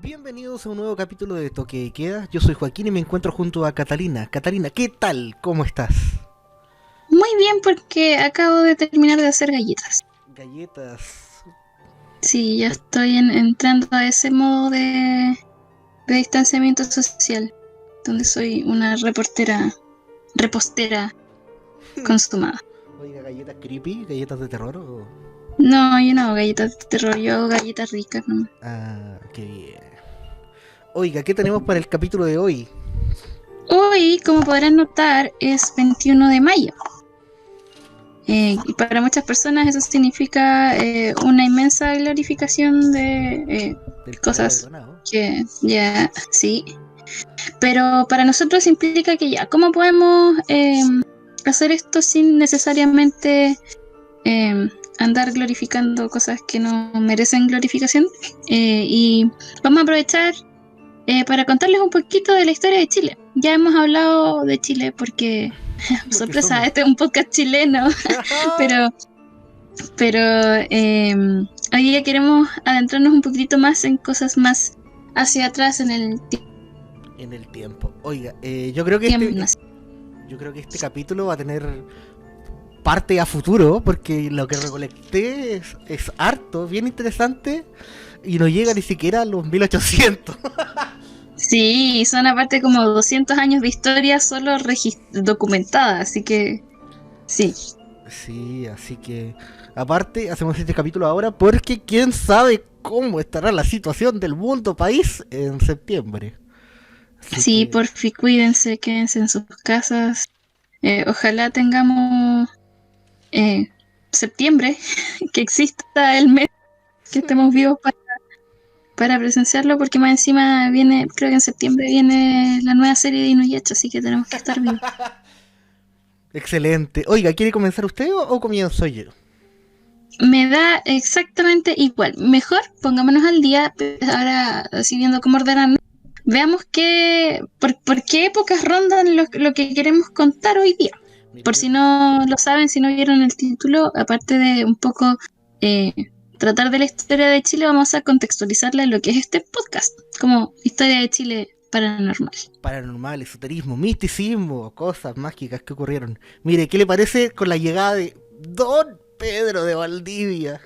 Bienvenidos a un nuevo capítulo de Toque de Queda. Yo soy Joaquín y me encuentro junto a Catalina. Catalina, ¿qué tal? ¿Cómo estás? Muy bien, porque acabo de terminar de hacer galletas. Galletas. Sí, ya estoy entrando a ese modo de distanciamiento social, donde soy una repostera consumada. Oiga, galletas creepy, galletas de terror. No, yo no hago galletas de terror, yo hago galletas ricas, ¿no? Ah, qué bien. Oiga, ¿qué tenemos para el capítulo de hoy? Hoy, como podrán notar, es 21 de mayo. Y para muchas personas eso significa una inmensa glorificación de Del poder del cosas ganado. que ya sí. Pero para nosotros implica que ya, ¿cómo podemos hacer esto sin necesariamente andar glorificando cosas que no merecen glorificación? Y vamos a aprovechar para contarles un poquito de la historia de Chile. Ya hemos hablado de Chile porque, Porque sorpresa, somos. este es un podcast chileno, pero, pero hoy día queremos adentrarnos un poquito más en cosas más hacia atrás en el En el tiempo. Oiga, yo creo que tiempo. este capítulo va a tener parte a futuro, porque lo que recolecté es harto, bien interesante, y no llega ni siquiera a los 1800. Sí, son aparte como 200 años de historia solo documentada, así que sí. Sí, así que aparte hacemos este capítulo ahora porque quién sabe cómo estará la situación del mundo país en septiembre. Así Sí, que porfi, cuídense, quédense en sus casas. Ojalá tengamos eh, septiembre, que exista el mes, que estemos vivos para presenciarlo, porque más encima viene, creo que en septiembre viene la nueva serie de Inuyasha, así que tenemos que estar vivos. excelente. Oiga, ¿quiere comenzar usted o comienzo yo? Me da exactamente igual. Mejor pongámonos al día, ahora así viendo cómo ordenarnos. Veamos por qué épocas rondan lo que queremos contar hoy día. Mire, Por si no lo saben, si no vieron el título, aparte de un poco eh, tratar de la historia de Chile, vamos a contextualizarla en lo que es este podcast, como historia de Chile paranormal. paranormal, esoterismo, misticismo, cosas mágicas que ocurrieron. Mire, ¿qué le parece con la llegada de Don Pedro de Valdivia?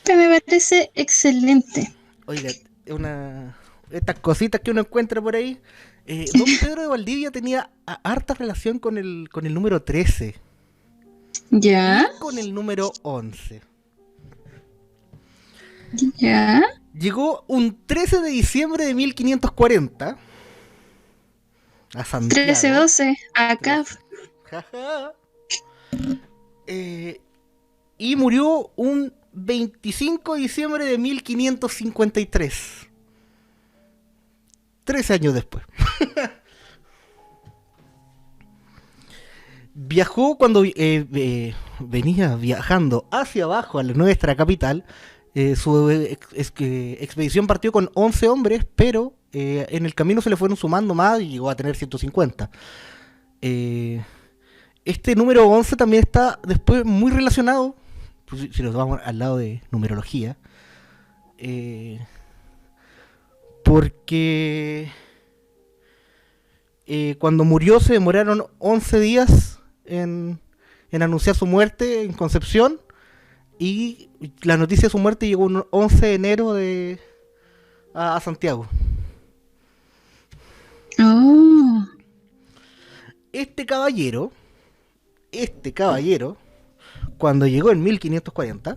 Que me parece excelente. Oiga, una estas cositas que uno encuentra por ahí. Don Pedro de Valdivia tenía harta relación con el número 13 y ¿Ya? con el número 11. ¿Ya? Llegó un 13 de diciembre de 1540 a 13, Santiago. 12, acá. 13. Jaja. Eh, y murió un 25 de diciembre de 1553. 13 años después. Viajó cuando venía viajando hacia abajo a nuestra capital. Su expedición partió con 11 hombres, pero en el camino se le fueron sumando más y llegó a tener 150. Eh, este número 11 también está después muy relacionado, pues, si nos vamos al lado de numerología, eh, porque cuando murió se demoraron 11 días en anunciar su muerte en Concepción, y la noticia de su muerte llegó un 11 de enero a Santiago. Oh, Este caballero, este caballero, cuando llegó en 1540,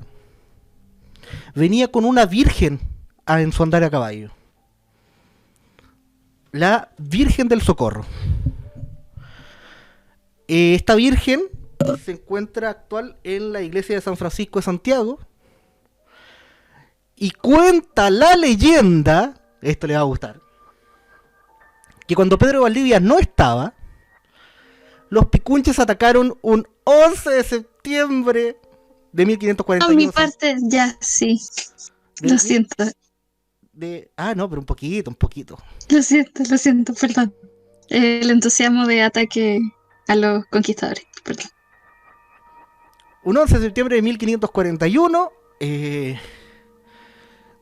venía con una virgen en su andar a caballo. La Virgen del Socorro. Esta virgen se encuentra actual en la iglesia de San Francisco de Santiago. Y cuenta la leyenda, esto le va a gustar, que cuando Pedro de Valdivia no estaba, los picunches atacaron un 11 de septiembre de a mi 1541. parte, ya, sí. De, Lo siento, no, pero un poquito, un poquito. lo siento, perdón. El entusiasmo de ataque a los conquistadores, perdón. Un 11 de septiembre de 1541,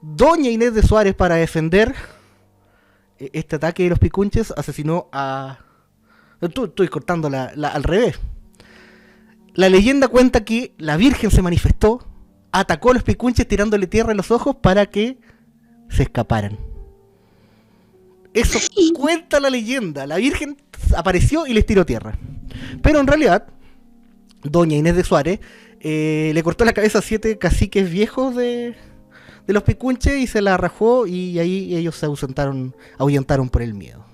Doña Inés de Suárez, para defender este ataque de los picunches, asesinó a... Estoy cortando al revés. La leyenda cuenta que la Virgen se manifestó, atacó a los picunches tirándole tierra en los ojos para que se escaparan. Eso cuenta la leyenda. La Virgen apareció y les tiró tierra. Pero en realidad, Doña Inés de Suárez le cortó la cabeza a 7 caciques viejos de los picunches y se la rajó, y ahí ellos se ahuyentaron por el miedo.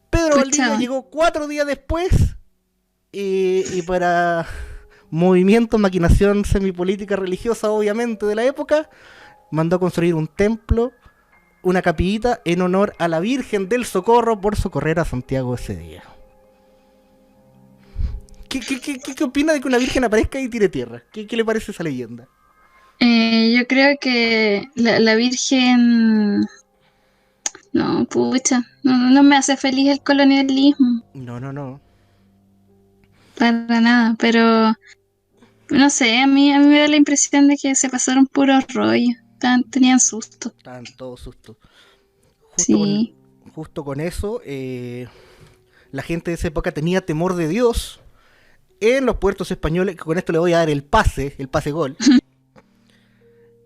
Pedro Valdivia llegó 4 días después y para movimiento, maquinación semipolítica religiosa obviamente de la época, mandó a construir un templo, una capillita en honor a la Virgen del Socorro por socorrer a Santiago ese día. ¿Qué opina de que una virgen aparezca y tire tierra? ¿Qué le parece esa leyenda? Yo creo que la Virgen... No, pucha, no me hace feliz el colonialismo. No. Para nada, pero... No sé, a mí me da la impresión de que se pasaron puro rollo. Tenían susto. Estaban todos sustos. Sí. Justo con eso, la gente de esa época tenía temor de Dios. En los puertos españoles, con esto le voy a dar el pase gol.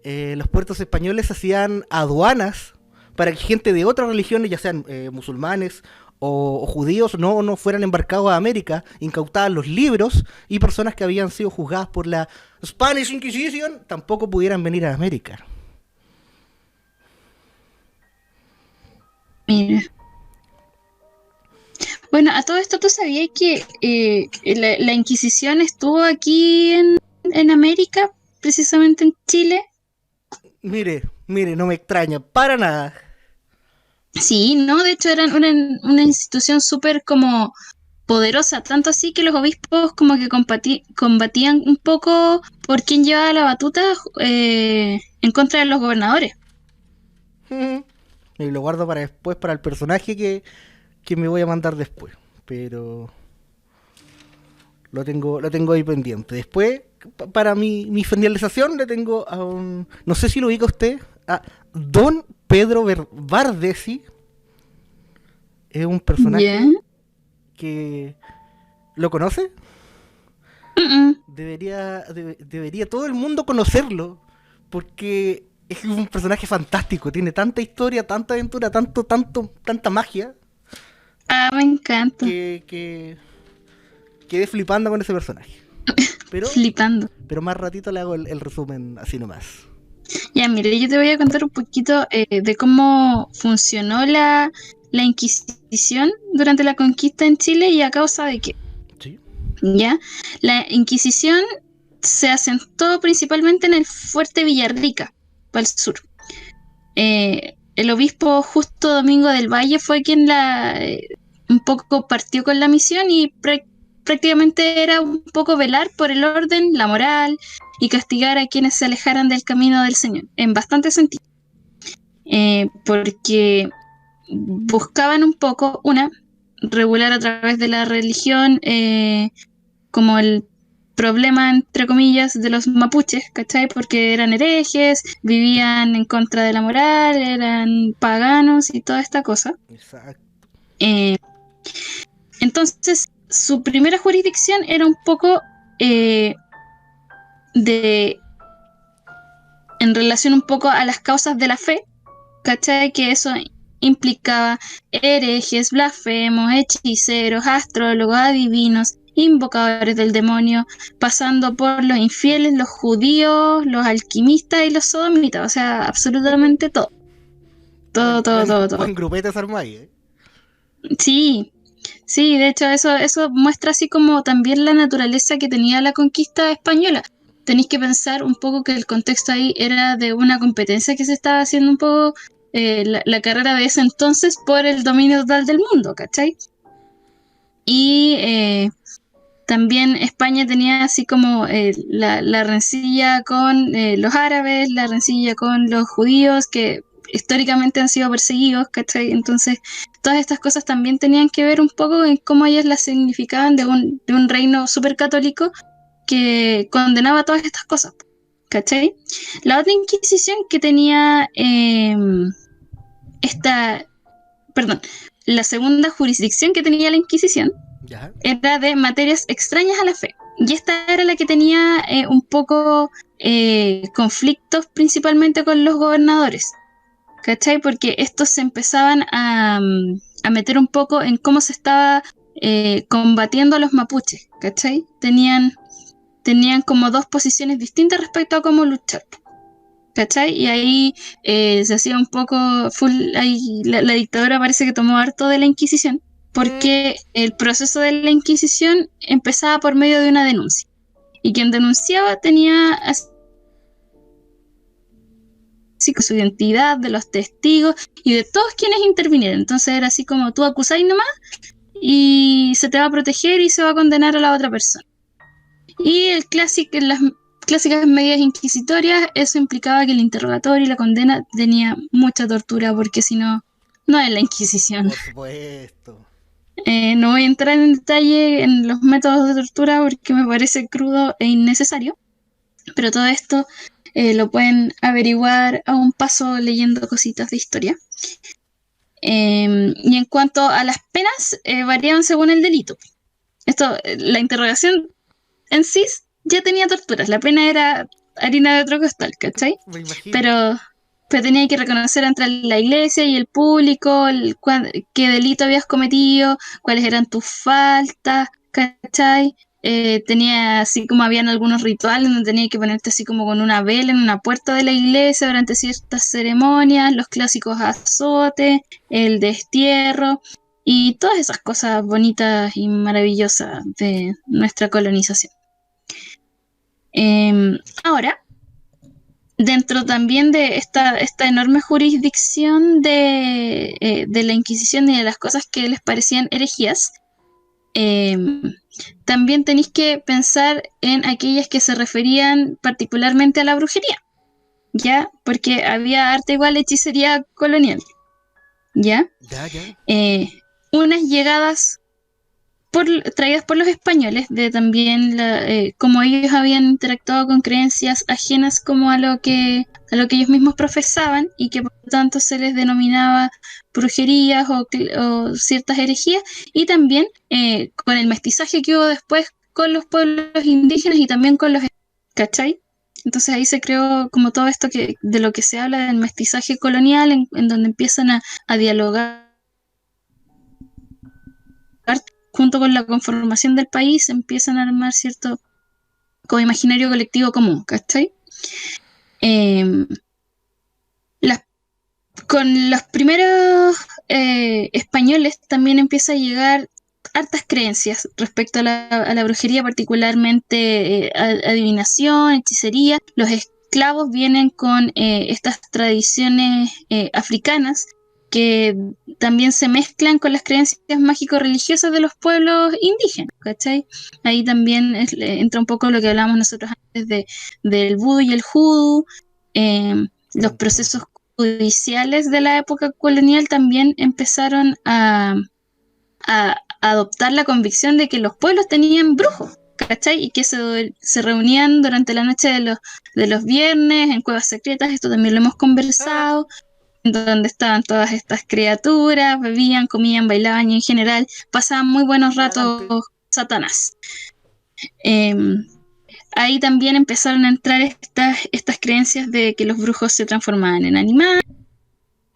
Los puertos españoles hacían aduanas para que gente de otras religiones, ya sean musulmanes o judíos, no fueran embarcados a América, incautaban los libros, y personas que habían sido juzgadas por la Spanish Inquisition tampoco pudieran venir a América. Mira. Bueno, a todo esto, ¿tú sabías que la Inquisición estuvo aquí en América, precisamente en Chile? Mire, no me extraña, para nada. Sí, no, de hecho eran una institución súper como poderosa, tanto así que los obispos como que combatían un poco por quién llevaba la batuta en contra de los gobernadores. Y lo guardo para después, para el personaje que me voy a mandar después, pero lo tengo ahí pendiente. Después, para mi finalización, le tengo a un... No sé si lo ubica usted, a Don Pedro Bardesi. Es un personaje que... ¿Lo conoce? Debería todo el mundo conocerlo, porque es un personaje fantástico, tiene tanta historia, tanta aventura, tanta magia. Ah, me encanta. Que quedé flipando con ese personaje. Flipando. Pero más ratito le hago el resumen así nomás. Ya, mire, yo te voy a contar un poquito de cómo funcionó la Inquisición durante la conquista en Chile y a causa de qué. Sí. Ya, la Inquisición se asentó principalmente en el fuerte Villarrica, para el sur. El obispo Justo Domingo del Valle fue quien un poco partió con la misión, y prácticamente era un poco velar por el orden, la moral y castigar a quienes se alejaran del camino del Señor, en bastante sentido. Porque buscaban un poco, regular a través de la religión como el problema, entre comillas, de los mapuches, ¿cachai? Porque eran herejes, vivían en contra de la moral, eran paganos y toda esta cosa. Exacto. Entonces, su primera jurisdicción era un poco en relación un poco a las causas de la fe, ¿cachai? Que eso implicaba herejes, blasfemos, hechiceros, astrólogos, adivinos, invocadores del demonio, pasando por los infieles, los judíos, los alquimistas y los sodomitas, o sea, absolutamente todo. Todo. Buen grupete se armó ahí, ¿eh? Sí, de hecho eso muestra así como también la naturaleza que tenía la conquista española. Tenéis que pensar un poco que el contexto ahí era de una competencia que se estaba haciendo un poco la carrera de ese entonces por el dominio total del mundo, ¿cachai? Y también España tenía así como la rencilla con los árabes, la rencilla con los judíos, que históricamente han sido perseguidos, ¿cachai? Entonces, todas estas cosas también tenían que ver un poco en cómo ellas las significaban de un reino súper católico que condenaba todas estas cosas, ¿cachai? La otra Inquisición que tenía la segunda jurisdicción que tenía la Inquisición ¿Ya? era de materias extrañas a la fe. Y esta era la que tenía un poco conflictos principalmente con los gobernadores, ¿cachai? Porque estos se empezaban a meter un poco en cómo se estaba combatiendo a los mapuches, ¿cachai? Tenían como dos posiciones distintas respecto a cómo luchar, ¿cachai? Y ahí se hacía un poco ahí la dictadura parece que tomó harto de la Inquisición, porque el proceso de la Inquisición empezaba por medio de una denuncia. Y quien denunciaba tenía así con su identidad, de los testigos y de todos quienes intervinieron. Entonces era así como tú acusáis nomás y se te va a proteger y se va a condenar a la otra persona. Y en las clásicas medidas inquisitorias, eso implicaba que el interrogatorio y la condena tenía mucha tortura, porque si no, no es la Inquisición. Por supuesto. No voy a entrar en detalle en los métodos de tortura porque me parece crudo e innecesario, pero todo esto lo pueden averiguar a un paso leyendo cositas de historia. Y en cuanto a las penas, variaban según el delito. La interrogación en sí ya tenía torturas, la pena era harina de otro costal, ¿cachai? Me imagino. Pero tenía que reconocer entre la iglesia y el público qué delito habías cometido, cuáles eran tus faltas, ¿cachai? Tenía así como habían algunos rituales donde tenía que ponerte así como con una vela en una puerta de la iglesia durante ciertas ceremonias, los clásicos azotes, el destierro y todas esas cosas bonitas y maravillosas de nuestra colonización. Ahora, dentro también de esta enorme jurisdicción de la Inquisición y de las cosas que les parecían herejías, también tenéis que pensar en aquellas que se referían particularmente a la brujería, ¿ya? Porque había arte igual hechicería colonial, ¿ya? Ya. Unas llegadas traídas por los españoles, de también como ellos habían interactuado con creencias ajenas como a lo que ellos mismos profesaban y que por lo tanto se les denominaba brujerías o ciertas herejías, y también con el mestizaje que hubo después con los pueblos indígenas y también con los, ¿cachai? Entonces ahí se creó como todo esto de lo que se habla del mestizaje colonial, en donde empiezan a dialogar junto con la conformación del país, empiezan a armar cierto como imaginario colectivo común, ¿cachai? Con los primeros españoles también empieza a llegar hartas creencias respecto a la brujería, particularmente adivinación, hechicería. Los esclavos vienen con estas tradiciones africanas que también se mezclan con las creencias mágico-religiosas de los pueblos indígenas, ¿cachai? Ahí también entra un poco lo que hablábamos nosotros antes del vudú y el judú. Los procesos judiciales de la época colonial también empezaron a adoptar la convicción de que los pueblos tenían brujos, ¿cachai? Y que se reunían durante la noche de los viernes en cuevas secretas. Esto también lo hemos conversado, donde estaban todas estas criaturas, bebían, comían, bailaban y en general pasaban muy buenos ratos con Satanás. Ahí también empezaron a entrar estas creencias de que los brujos se transformaban en animales.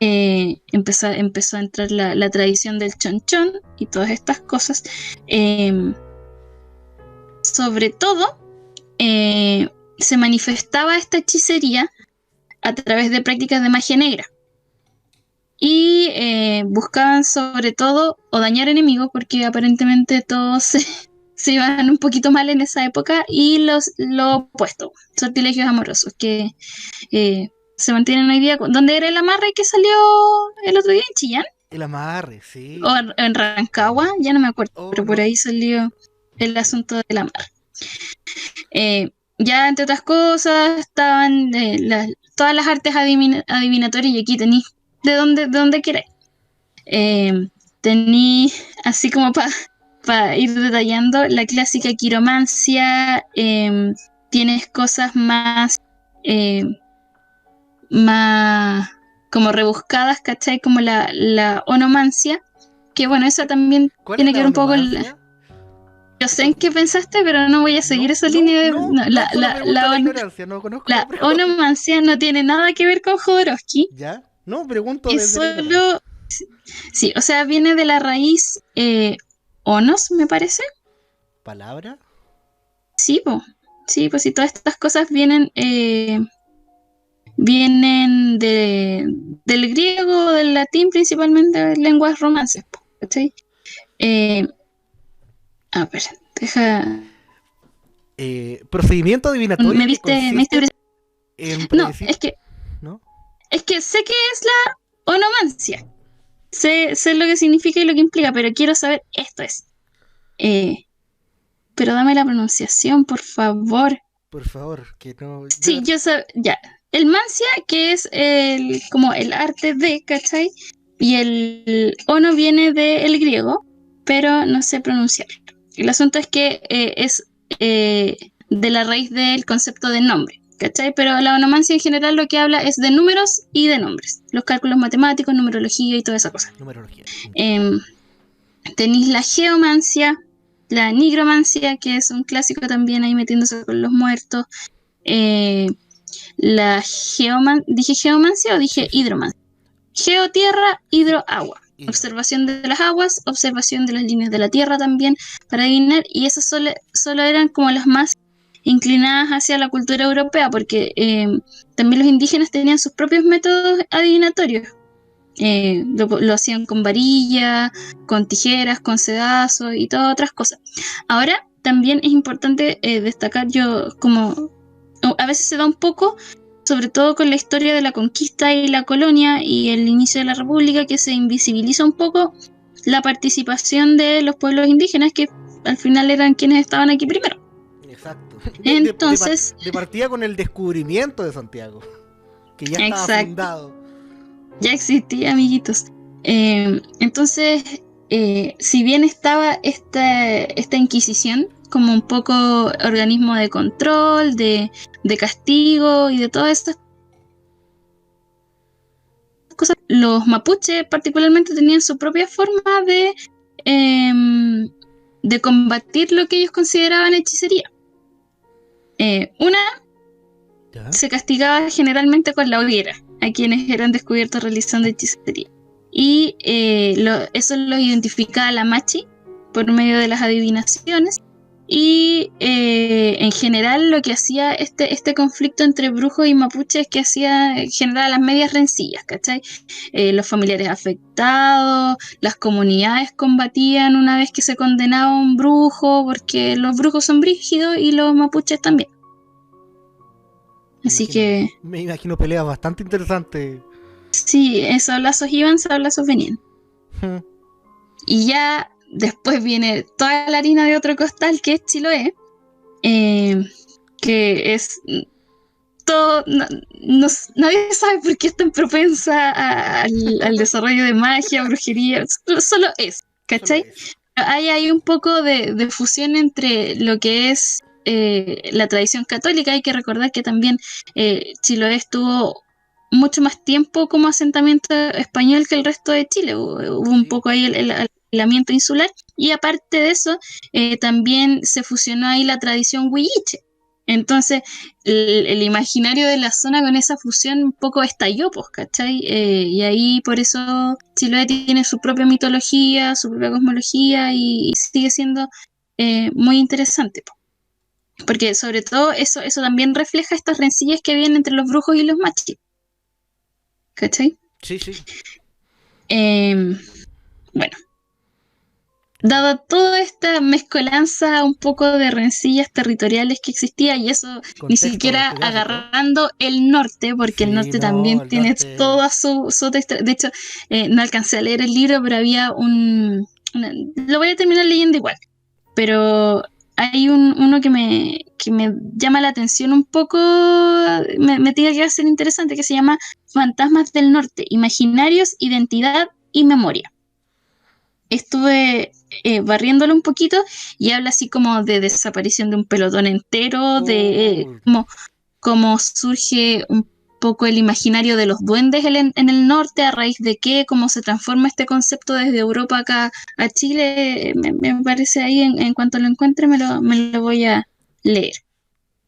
Empezó a entrar la tradición del chonchón y todas estas cosas. Sobre todo, se manifestaba esta hechicería a través de prácticas de magia negra. Y buscaban sobre todo o dañar enemigos, porque aparentemente todos se iban un poquito mal en esa época, y lo opuesto, sortilegios amorosos, que se mantienen hoy día. ¿Dónde era el amarre que salió el otro día? ¿En Chillán? El amarre, sí. ¿O en Rancagua? Ya no me acuerdo, pero no. por ahí salió el asunto del amarre. Ya entre otras cosas estaban todas las artes adivinatorias, y aquí tenéis de dónde queráis. Tení, así como para ir detallando, la clásica quiromancia. Tienes cosas más más como rebuscadas, ¿cachai? Como la onomancia, que bueno, eso también ¿Cuál es tiene que la ver un poco onomancia? yo sé en qué pensaste, pero no voy a seguir esa línea de... no, Solo pregunta la ignorancia, no conozco la la pregunta. onomancia no tiene nada que ver con Jodorowsky, ¿Ya? No, pregunto es desde la ignorancia. solo... Sí, o sea, viene de la raíz onos, me parece. ¿Palabra? Sí, po. Sí, pues sí, todas estas cosas vienen del griego, del latín, principalmente lenguas romances, po, ¿cachai? Eh, a ver, deja... Procedimiento adivinatorio que Me diste... consiste en No, predecir, ¿no? es que sé que es la onomancia. Sé lo que significa y lo que implica, pero quiero saber esto es. Eh, pero dame la pronunciación, por favor. Por favor, que no. Sí, yo sé, ya. El mancia, que es como el arte de, ¿cachai? Y el ono viene del griego, pero no sé pronunciarlo. El asunto es que es de la raíz del concepto de nombre, ¿cachai? Pero la onomancia en general lo que habla es de números y de nombres. Los cálculos matemáticos, numerología y toda esa cosa. Numerología. Em, Tenéis la geomancia, la nigromancia, que es un clásico también ahí metiéndose con los muertos. Eh, ¿Dije geomancia o dije Sí, sí. hidromancia? Geotierra, hidro, agua. Hidro. Observación de las aguas, observación de las líneas de la tierra también para adivinar, y esas solo eran como las más inclinadas hacia la cultura europea, porque también los indígenas tenían sus propios métodos adivinatorios. Lo hacían con varilla, con tijeras, con sedazos y todas otras cosas. Ahora, también es importante destacar, yo como a veces se da un poco, sobre todo con la historia de la conquista y la colonia y el inicio de la república, que se invisibiliza un poco la participación de los pueblos indígenas, que al final eran quienes estaban aquí primero. Exacto. Entonces, De partida con el descubrimiento de Santiago, que ya estaba exacto, fundado. ya existía, amiguitos. Entonces, si bien estaba esta Inquisición como un poco organismo de control, de castigo y de todas estas cosas, los mapuches particularmente tenían su propia forma em, de combatir lo que ellos consideraban hechicería. Una ¿Ya? se castigaba generalmente con la hoguera a quienes eran descubiertos realizando hechicería. Y eso los identificaba la Machi por medio de las adivinaciones. Y en general lo que hacía este conflicto entre brujos y mapuches es que hacía generar las medias rencillas, ¿cachai? Los familiares afectados, las comunidades combatían una vez que se condenaba a un brujo, porque los brujos son brígidos y los mapuches también. Así que Me imagino peleas bastante interesantes. sí, sablazos iban, sablazos venían. Y ya después viene toda la harina de otro costal que es Chiloé, que es todo, nadie sabe por qué es tan propensa al desarrollo de magia, brujería, solo es, Solo ¿cachai? es. Hay un poco de fusión entre lo que es la tradición católica. Hay que recordar que también Chiloé estuvo mucho más tiempo como asentamiento español que el resto de Chile. Hubo un Sí. poco ahí el aislamiento insular, y aparte de eso, también se fusionó ahí la tradición huilliche. Entonces, el imaginario de la zona con esa fusión un poco estalló, pues, ¿cachai? Y ahí por eso Chiloé tiene su propia mitología, su propia cosmología, y sigue siendo muy interesante, po. Porque sobre todo eso también refleja estas rencillas que vienen entre los brujos y los machis, ¿cachai? Sí, sí. Bueno, dada toda esta mezcolanza un poco de rencillas territoriales que existía, y eso ni Contexto siquiera geográfico. agarrando el norte, porque el Sí, norte no, también el tiene norte. toda su textura. De hecho, no alcancé a leer el libro, pero había lo voy a terminar leyendo igual, pero hay uno que me llama la atención un poco, me tiene que ser interesante, que se llama Fantasmas del Norte, Imaginarios, Identidad y Memoria. Estuve barriéndolo un poquito, y habla así como de desaparición de un pelotón entero, de Oh, como cómo surge un poco el imaginario de los duendes en el norte, a raíz de qué, cómo se transforma este concepto desde Europa acá a Chile. Me parece ahí, en cuanto lo encuentre me lo voy a leer.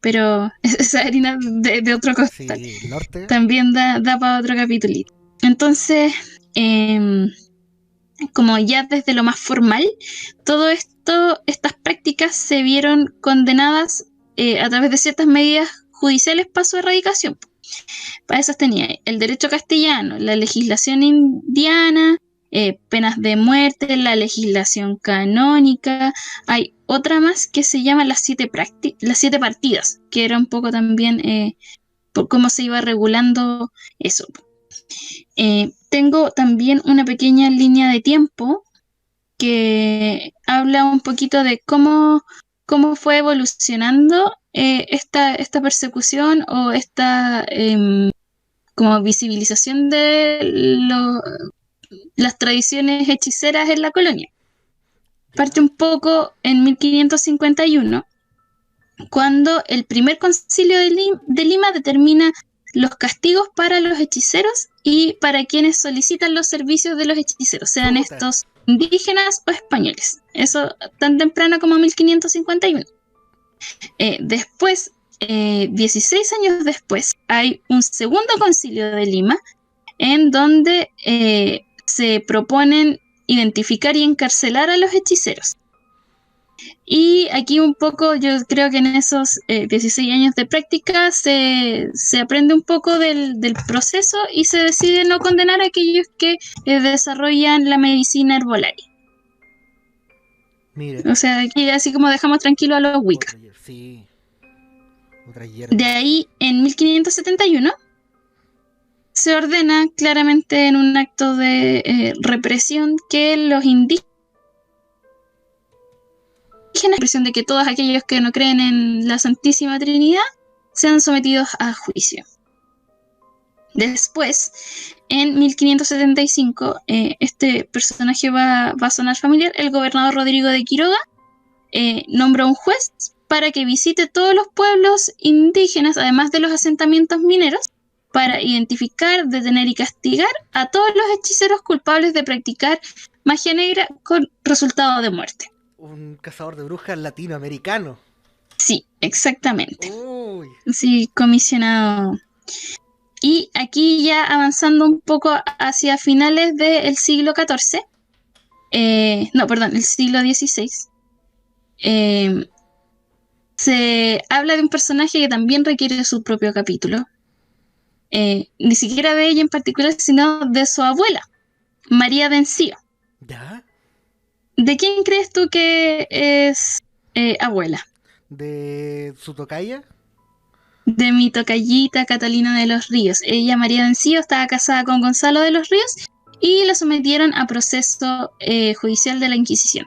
Pero esa harina de otro costal. Sí, el norte. También da para otro capítulito. Entonces, como ya desde lo más formal, todo esto, estas prácticas se vieron condenadas a través de ciertas medidas judiciales para su erradicación. Para esas tenía el derecho castellano, la legislación indiana, penas de muerte, la legislación canónica. Hay otra más que se llama las siete partidas, que era un poco también por cómo se iba regulando eso. Tengo también una pequeña línea de tiempo que habla un poquito de cómo fue evolucionando esta persecución o esta como visibilización de las tradiciones hechiceras en la colonia. Parte un poco en 1551, cuando el primer concilio de Lima determina los castigos para los hechiceros y para quienes solicitan los servicios de los hechiceros, sean estos indígenas o españoles. Eso tan temprano como 1551. Después, 16 años después, hay un segundo concilio de Lima en donde se proponen identificar y encarcelar a los hechiceros. Y aquí un poco yo creo que en esos 16 años de práctica se aprende un poco del proceso y se decide no condenar a aquellos que desarrollan la medicina herbolaria. Mire. O sea, aquí así como dejamos tranquilo a los Wicca. Sí. Otra hierba. De ahí, en 1571, se ordena claramente en un acto de represión que los indígenas, represión de que todos aquellos que no creen en la Santísima Trinidad sean sometidos a juicio. Después, en 1575, este personaje va a sonar familiar. El gobernador Rodrigo de Quiroga nombra un juez para que visite todos los pueblos indígenas, además de los asentamientos mineros, para identificar, detener y castigar a todos los hechiceros culpables de practicar magia negra con resultado de muerte. Un cazador de brujas latinoamericano. Sí, exactamente. Uy. Sí, comisionado. Y aquí ya avanzando un poco hacia finales del siglo XIV, el siglo XVI, se habla de un personaje que también requiere su propio capítulo. Ni siquiera de ella en particular, sino de su abuela, María de Encío. ¿Ya? ¿De quién crees tú que es abuela? ¿De su tocaya? De mi tocallita Catalina de los Ríos. Ella, María de Encío, estaba casada con Gonzalo de los Ríos y la sometieron a proceso judicial de la Inquisición.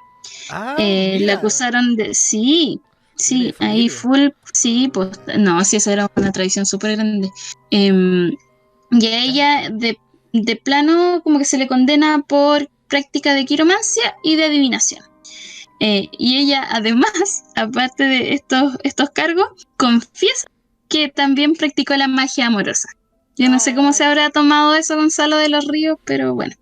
La acusaron de... Sí, ahí full... Sí, pues no, sí, esa era una tradición súper grande. Y a ella de plano como que se le condena por práctica de quiromancia y de adivinación. Y ella además, aparte de estos cargos, confiesa que también practicó la magia amorosa. Yo no sé cómo se habrá tomado eso Gonzalo de los Ríos, pero bueno.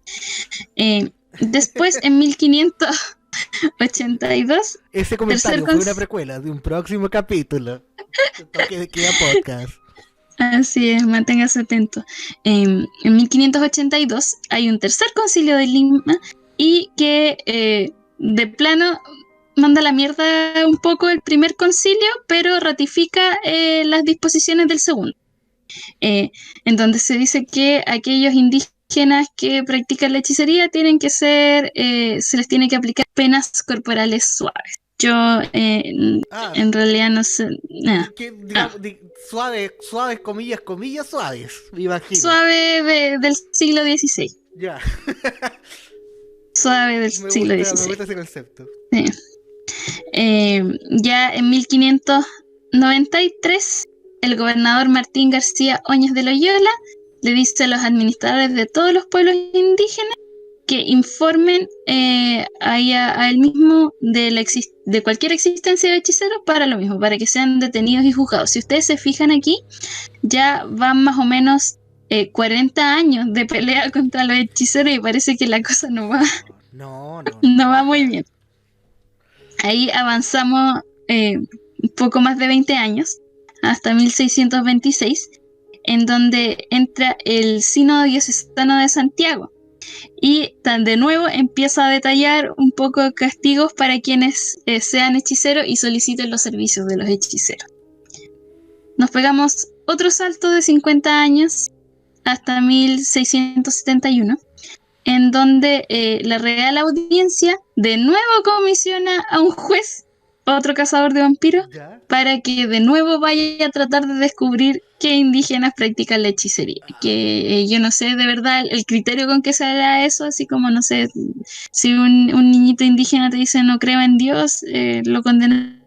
Después, en 1582... Ese comentario fue una precuela de un próximo capítulo. Toque de queda podcast. Así es, manténgase atento. En 1582 hay un tercer concilio de Lima y que de plano manda a la mierda un poco el primer concilio, pero ratifica las disposiciones del segundo. En donde se dice que aquellos indígenas que practican la hechicería tienen que ser, se les tiene que aplicar penas corporales suaves. Yo en realidad no sé nada. Suaves, comillas, suaves, me imagino. Suave del siglo XVI. Ya. Suave del siglo XVI. Me gusta ese concepto. Sí. Ya en 1593, el gobernador Martín García Óñez de Loyola le dice a los administradores de todos los pueblos indígenas que informen a él mismo de cualquier existencia de hechiceros para lo mismo, para que sean detenidos y juzgados. Si ustedes se fijan aquí, ya van más o menos 40 años de pelea contra los hechiceros y parece que la cosa no va, no va muy bien. Ahí avanzamos un poco más de 20 años, hasta 1626, en donde entra el Sínodo Diocesano de Santiago. Y de nuevo empieza a detallar un poco de castigos para quienes sean hechiceros y soliciten los servicios de los hechiceros. Nos pegamos otro salto de 50 años hasta 1671, en donde la Real Audiencia de nuevo comisiona a un juez, otro cazador de vampiros, para que de nuevo vaya a tratar de descubrir qué indígenas practican la hechicería. Que yo no sé de verdad el criterio con que se hará eso, así como no sé, si un niñito indígena te dice no creo en Dios, lo condenan.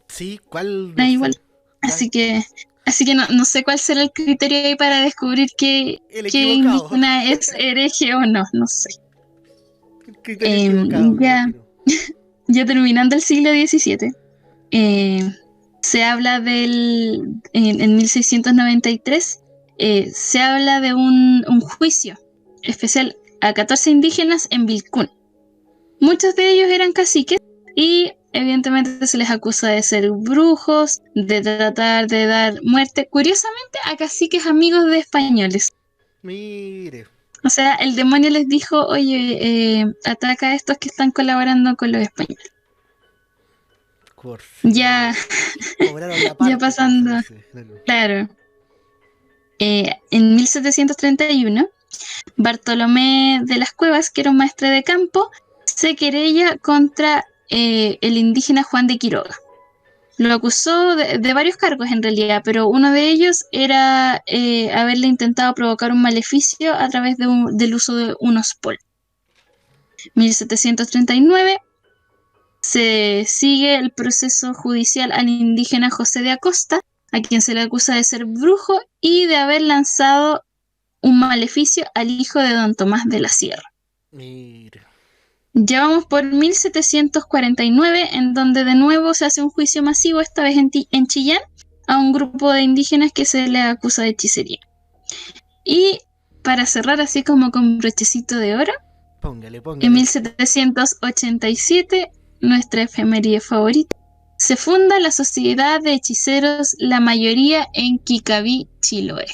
Sí, ¿cuál? Da igual. Así que no sé cuál será el criterio ahí para descubrir qué indígena es hereje o no sé. El criterio equivocado. Ya terminando el siglo XVII, se habla en 1693, se habla de un juicio especial a 14 indígenas en Vilcún. Muchos de ellos eran caciques y evidentemente se les acusa de ser brujos, de tratar de dar muerte, curiosamente, a caciques amigos de españoles. Mire. O sea, el demonio les dijo, oye, ataca a estos que están colaborando con los españoles. Ya pasando. Claro. En 1731, Bartolomé de las Cuevas, que era un maestre de campo, se querella contra el indígena Juan de Quiroga. Lo acusó de varios cargos en realidad, pero uno de ellos era haberle intentado provocar un maleficio a través del uso de unos pol. 1739 se sigue el proceso judicial al indígena José de Acosta, a quien se le acusa de ser brujo y de haber lanzado un maleficio al hijo de don Tomás de la Sierra. Mira. Ya vamos por 1749, en donde de nuevo se hace un juicio masivo, esta vez en Chillán, a un grupo de indígenas que se le acusa de hechicería. Y para cerrar así como con brochecito de oro, póngale. En 1787, nuestra efeméride favorita, se funda la Sociedad de Hechiceros, la mayoría en Kikaví, Chiloé.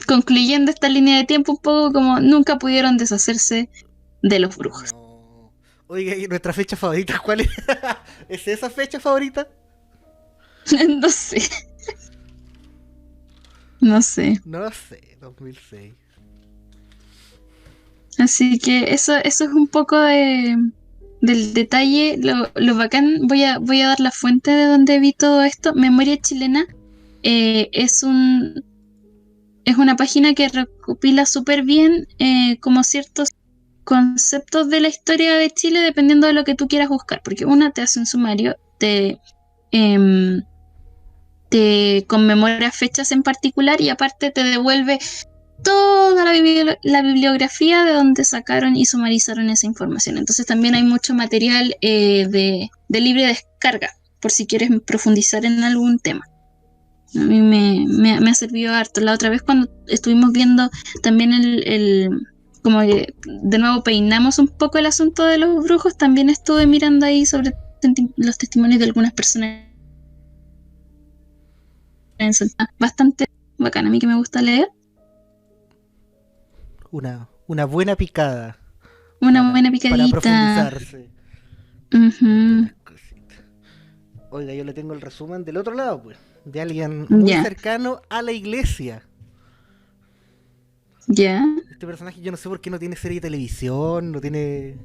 Concluyendo esta línea de tiempo un poco como nunca pudieron deshacerse de los brujos. No. Oiga, ¿y nuestra fecha favorita cuál es? ¿Es esa fecha favorita? No sé. No sé. 2006. Así que eso es un poco del detalle. Lo bacán, voy a dar la fuente de donde vi todo esto. Memoria Chilena es una página que recopila súper bien como ciertos conceptos de la historia de Chile dependiendo de lo que tú quieras buscar, porque una te hace un sumario, te conmemora fechas en particular y aparte te devuelve toda la bibliografía de donde sacaron y sumarizaron esa información. Entonces también hay mucho material de libre descarga por si quieres profundizar en algún tema. A mí me ha servido harto. La otra vez cuando estuvimos viendo también como que de nuevo peinamos un poco el asunto de los brujos, también estuve mirando ahí sobre los testimonios de algunas personas. Bastante bacana, a mí que me gusta leer. Una buena picada. Una buena picadita. Para profundizarse. Uh-huh. Oiga, yo le tengo el resumen del otro lado, pues. De alguien muy cercano a la iglesia. Ya. Este personaje yo no sé por qué no tiene serie de televisión, no tiene...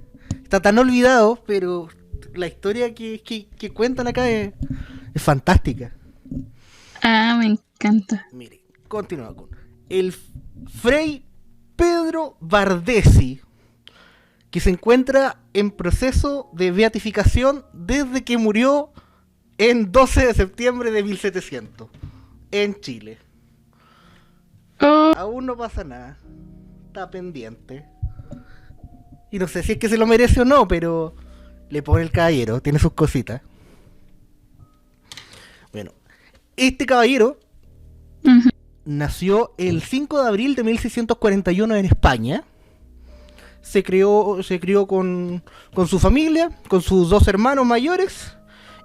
Está tan olvidado, pero la historia que cuentan acá es fantástica. Ah, me encanta. Mire, continúa con el Fray Pedro Bardesi, que se encuentra en proceso de beatificación desde que murió en 12 de septiembre de 1700 en Chile. Aún no pasa nada. está pendiente. Y no sé si es que se lo merece o no, pero le pone el caballero, tiene sus cositas. Bueno, este caballero nació el 5 de abril de 1641 en España. Se crió con su familia, con sus 2 hermanos mayores,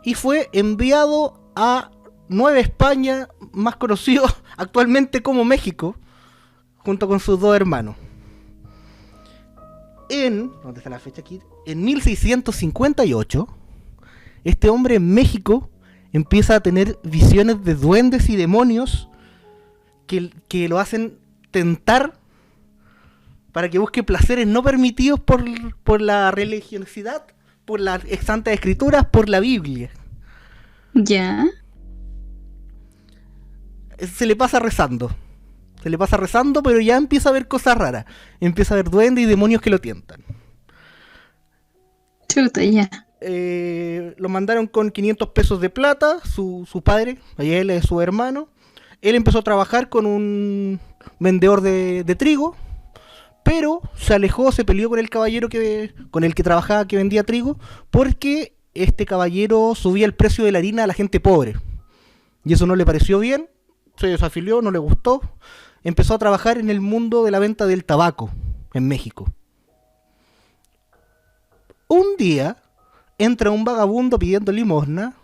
y fue enviado a Nueva España, más conocido actualmente como México, junto con sus 2 hermanos. ¿Dónde está la fecha aquí? En 1658, este hombre en México empieza a tener visiones de duendes y demonios que lo hacen tentar para que busque placeres no permitidos por la religiosidad, por las santas escrituras, por la Biblia. Ya. Se le pasa rezando, pero ya empieza a ver cosas raras. Empieza a ver duendes y demonios que lo tientan. Chuta, ya. Lo mandaron con 500 pesos de plata, su padre, él es su hermano. Él empezó a trabajar con un vendedor de trigo, pero se alejó, se peleó con el caballero con el que trabajaba, que vendía trigo, porque este caballero subía el precio de la harina a la gente pobre. Y eso no le pareció bien, se desafilió, no le gustó. Empezó a trabajar en el mundo de la venta del tabaco en México. Un día entra un vagabundo pidiendo limosna.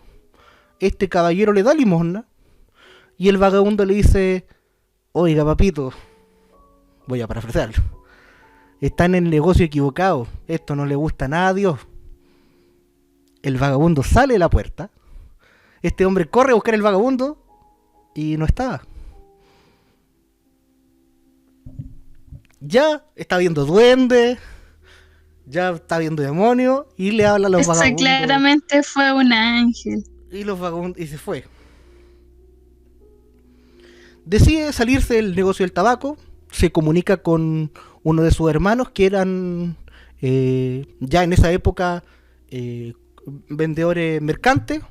Este caballero le da limosna y el vagabundo le dice: oiga, papito, voy a parafrasearlo, está en el negocio equivocado, esto no le gusta nada a Dios. El vagabundo sale de la puerta, este hombre corre a buscar el vagabundo y no estaba. Ya está viendo duendes, ya está viendo demonios, y le habla a los vagabundos. Claramente fue un ángel. Y los vagabundos, y se fue. Decide salirse del negocio del tabaco, se comunica con uno de sus hermanos que eran ya en esa época vendedores mercantes,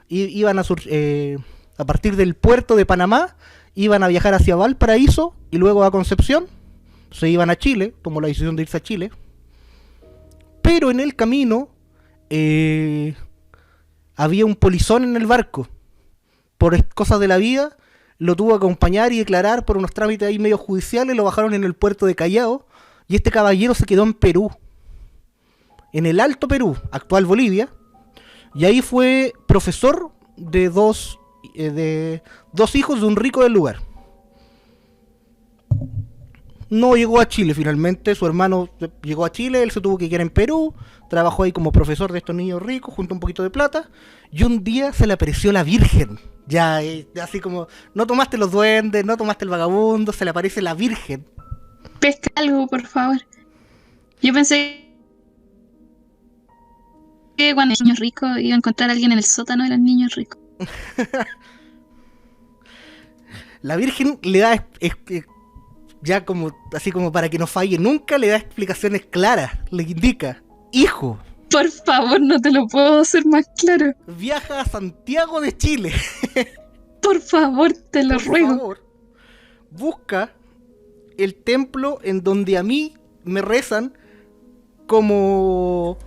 y iban a partir del puerto de Panamá, iban a viajar hacia Valparaíso y luego a Concepción. Se iban a Chile, tomó la decisión de irse a Chile, pero en el camino había un polizón en el barco. Por cosas de la vida lo tuvo que acompañar y declarar por unos trámites ahí medio judiciales. Lo bajaron en el puerto de Callao y este caballero se quedó en Perú, en el Alto Perú, actual Bolivia, y ahí fue profesor de dos hijos de un rico del lugar. No llegó a Chile finalmente, su hermano llegó a Chile, él se tuvo que quedar en Perú, trabajó ahí como profesor de estos niños ricos, junto a un poquito de plata, y un día se le apareció la Virgen. Ya así como, no tomaste los duendes, no tomaste el vagabundo, se le aparece la Virgen. Pesca algo, por favor. Yo pensé que cuando los niños ricos iba a encontrar a alguien en el sótano de los niños ricos. La Virgen le da, ya como así como para que no falle nunca, le da explicaciones claras, le indica: hijo, por favor, no te lo puedo hacer más claro. Viaja a Santiago de Chile. Por favor, te lo ruego. Por favor, busca el templo en donde a mí me rezan como...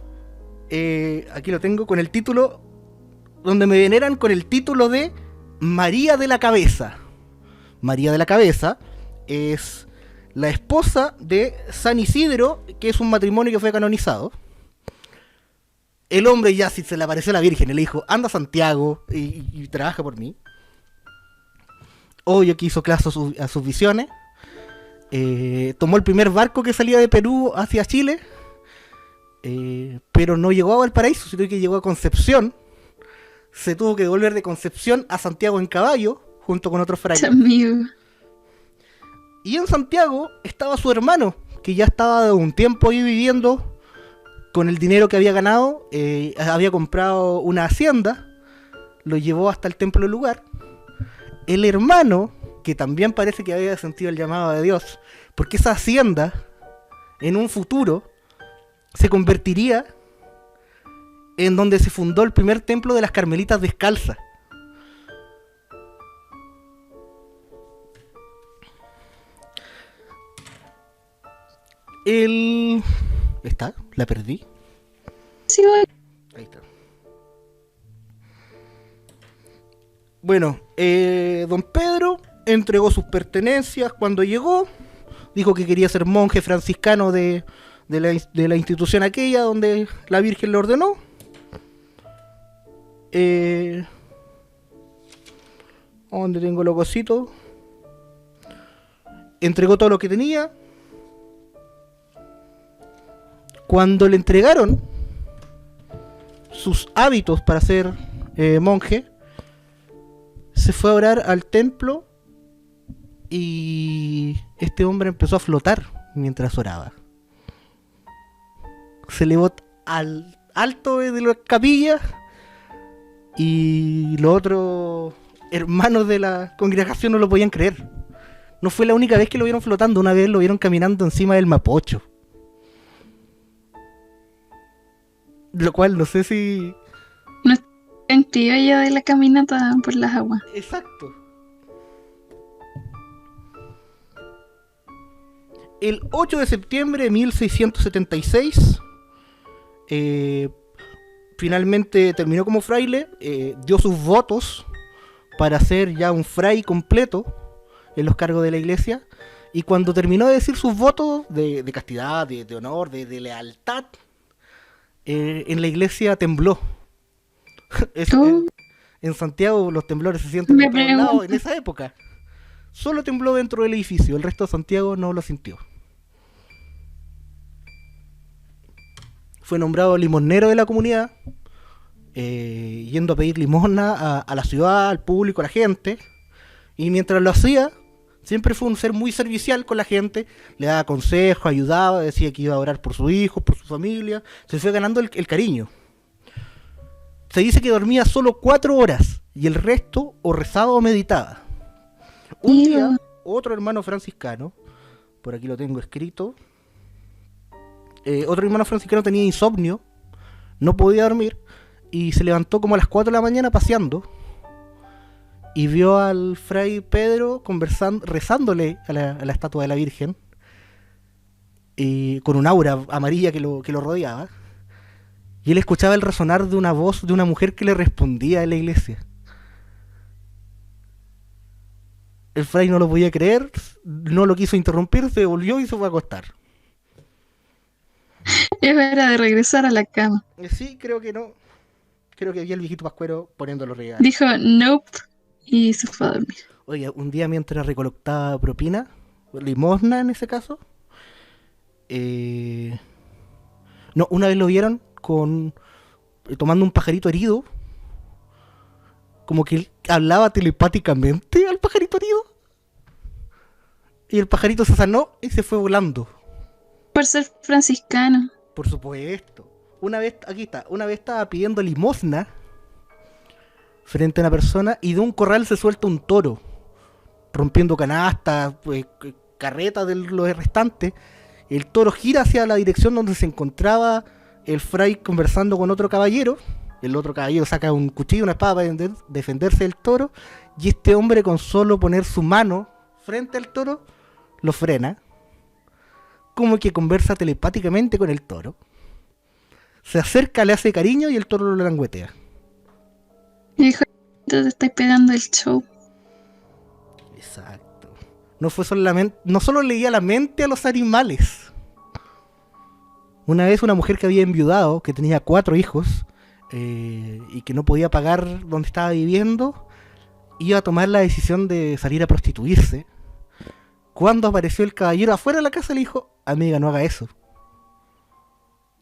aquí lo tengo con el título, donde me veneran con el título de María de la Cabeza. María de la Cabeza es la esposa de San Isidro, que es un matrimonio que fue canonizado. El hombre ya, si se le apareció la Virgen, le dijo: anda a Santiago y trabaja por mí. Obvio que hizo caso a sus visiones. Tomó el primer barco que salía de Perú hacia Chile, pero no llegó a Valparaíso, sino que llegó a Concepción. Se tuvo que devolver de Concepción a Santiago en caballo, junto con otros frailes. Amigo. Y en Santiago estaba su hermano, que ya estaba de un tiempo ahí viviendo. Con el dinero que había ganado, había comprado una hacienda, lo llevó hasta el templo del lugar. El hermano, que también parece que había sentido el llamado de Dios, porque esa hacienda, en un futuro, se convertiría en donde se fundó el primer templo de las Carmelitas Descalzas. El... ¿Está? ¿La perdí? Sí, voy. Ahí está. Bueno, don Pedro entregó sus pertenencias cuando llegó. Dijo que quería ser monje franciscano de la institución aquella donde la Virgen le ordenó. ¿Dónde tengo los cositos? Entregó todo lo que tenía. Cuando le entregaron sus hábitos para ser monje, se fue a orar al templo y este hombre empezó a flotar mientras oraba. Se elevó al alto de la capilla y los otros hermanos de la congregación no lo podían creer. No fue la única vez que lo vieron flotando, una vez lo vieron caminando encima del Mapocho. Lo cual no sé si... No está en criollo de la caminata por las aguas. Exacto. El 8 de septiembre de 1676, finalmente terminó como fraile, dio sus votos para ser ya un fray completo en los cargos de la iglesia, y cuando terminó de decir sus votos de castidad, de honor, de lealtad, en la iglesia tembló. En Santiago los temblores se sienten Me en todos lados pregunto. en esa época. Solo tembló dentro del edificio, el resto de Santiago no lo sintió. Fue nombrado limosnero de la comunidad, yendo a pedir limosna a la ciudad, al público, a la gente. Y mientras lo hacía, siempre fue un ser muy servicial con la gente. Le daba consejos, ayudaba, decía que iba a orar por sus hijos, por su familia. Se fue ganando el cariño. Se dice que dormía solo 4 horas y el resto o rezaba o meditaba. Un día, otro hermano franciscano, por aquí lo tengo escrito, otro hermano franciscano tenía insomnio, no podía dormir y se levantó como a las 4 de la mañana paseando y vio al fray Pedro conversando, rezándole a la estatua de la Virgen, con un aura amarilla que lo rodeaba, y él escuchaba el resonar de una voz de una mujer que le respondía en la iglesia. El fray no lo podía creer, no lo quiso interrumpir, se volvió y se fue a acostar. Es hora de regresar a la cama. Sí, creo que no. Creo que vi al viejito pascuero poniendo los regalos. Dijo nope y se fue a dormir. Oye, un día mientras recolectaba propina, limosna en ese caso, no, una vez lo vieron tomando un pajarito herido, como que él hablaba telepáticamente al pajarito herido, y el pajarito se sanó y se fue volando. Por ser franciscano. Por supuesto. Una vez estaba pidiendo limosna frente a una persona y de un corral se suelta un toro, rompiendo canastas, pues, carretas de los restantes. El toro gira hacia la dirección donde se encontraba el fray conversando con otro caballero. El otro caballero saca un cuchillo, una espada para defenderse del toro, y este hombre, con solo poner su mano frente al toro, lo frena, como que conversa telepáticamente con el toro. Se acerca, le hace cariño y el toro lo languetea. Y dijo, te estáis pegando el show. Exacto. No solo leía la mente a los animales. Una vez una mujer que había enviudado, que tenía 4 hijos, y que no podía pagar donde estaba viviendo, iba a tomar la decisión de salir a prostituirse. Cuando apareció el caballero afuera de la casa, le dijo: amiga, no haga eso.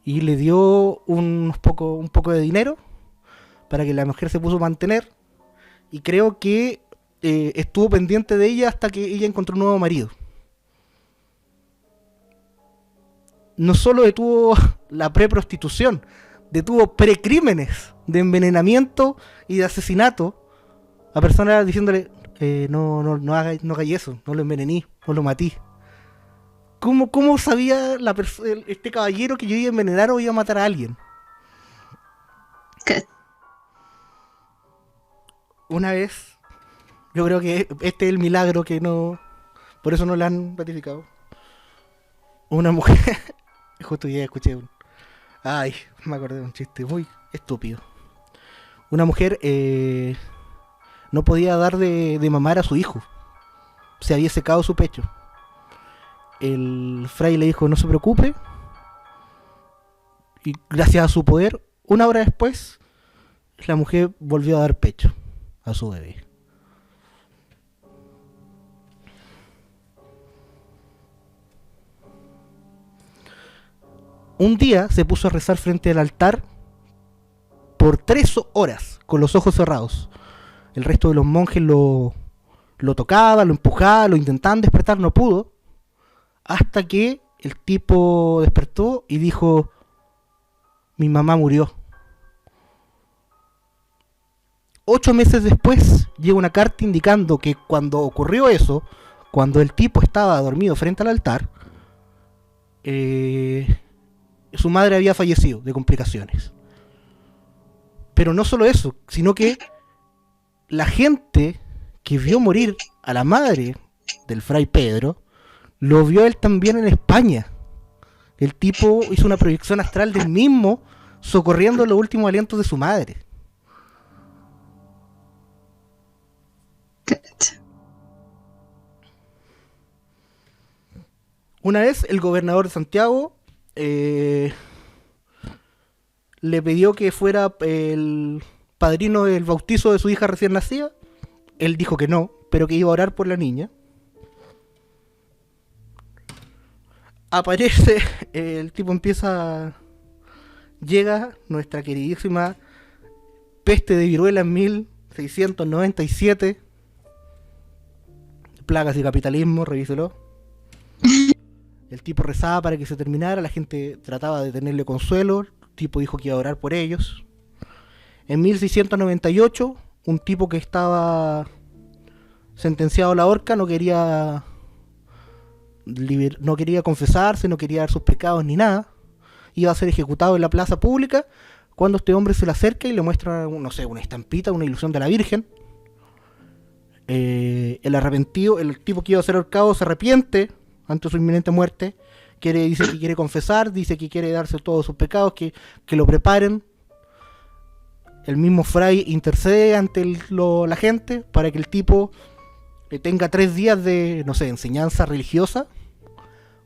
Y le dio un poco de dinero para que la mujer se puso a mantener, y creo que estuvo pendiente de ella hasta que ella encontró un nuevo marido. No solo detuvo la preprostitución, detuvo precrímenes de envenenamiento y de asesinato a personas diciéndole: no hagáis eso, no lo envenení, no lo matí. ¿Cómo sabía este caballero que yo iba a envenenar o iba a matar a alguien? ¿Qué? Una vez, yo creo que este es el milagro que no... Por eso no lo han ratificado. Una mujer... Justo ya escuché un... Ay, me acordé de un chiste muy estúpido. Una mujer no podía dar de mamar a su hijo. Se había secado su pecho. El fray le dijo, no se preocupe. Y gracias a su poder, una hora después, la mujer volvió a dar pecho a su bebé. Un día se puso a rezar frente al altar por 3 horas, con los ojos cerrados. El resto de los monjes lo tocaban, lo empujaban, lo intentaban despertar, no pudo. Hasta que el tipo despertó y dijo, mi mamá murió. 8 meses después llega una carta indicando que cuando ocurrió eso, cuando el tipo estaba dormido frente al altar, su madre había fallecido de complicaciones. Pero no solo eso, sino que la gente que vio morir a la madre del fray Pedro, lo vio él también en España. El tipo hizo una proyección astral del mismo, socorriendo los últimos alientos de su madre. Una vez el gobernador de Santiago le pidió que fuera el padrino del bautizo de su hija recién nacida. Él dijo que no, pero que iba a orar por la niña. Aparece, el tipo empieza... Llega nuestra queridísima peste de viruela en 1697. Plagas y capitalismo, revíselo. El tipo rezaba para que se terminara, la gente trataba de tenerle consuelo, el tipo dijo que iba a orar por ellos. En 1698, un tipo que estaba sentenciado a la horca no quería confesarse, no quería dar sus pecados ni nada. Iba a ser ejecutado en la plaza pública, cuando este hombre se le acerca y le muestra, no sé, una estampita, una ilusión de la Virgen. El arrepentido, el tipo que iba a ser ahorcado se arrepiente ante su inminente muerte, dice que quiere confesar, dice que quiere darse todos sus pecados, que lo preparen. El mismo fray intercede ante la gente para que el tipo tenga 3 días de, no sé, enseñanza religiosa,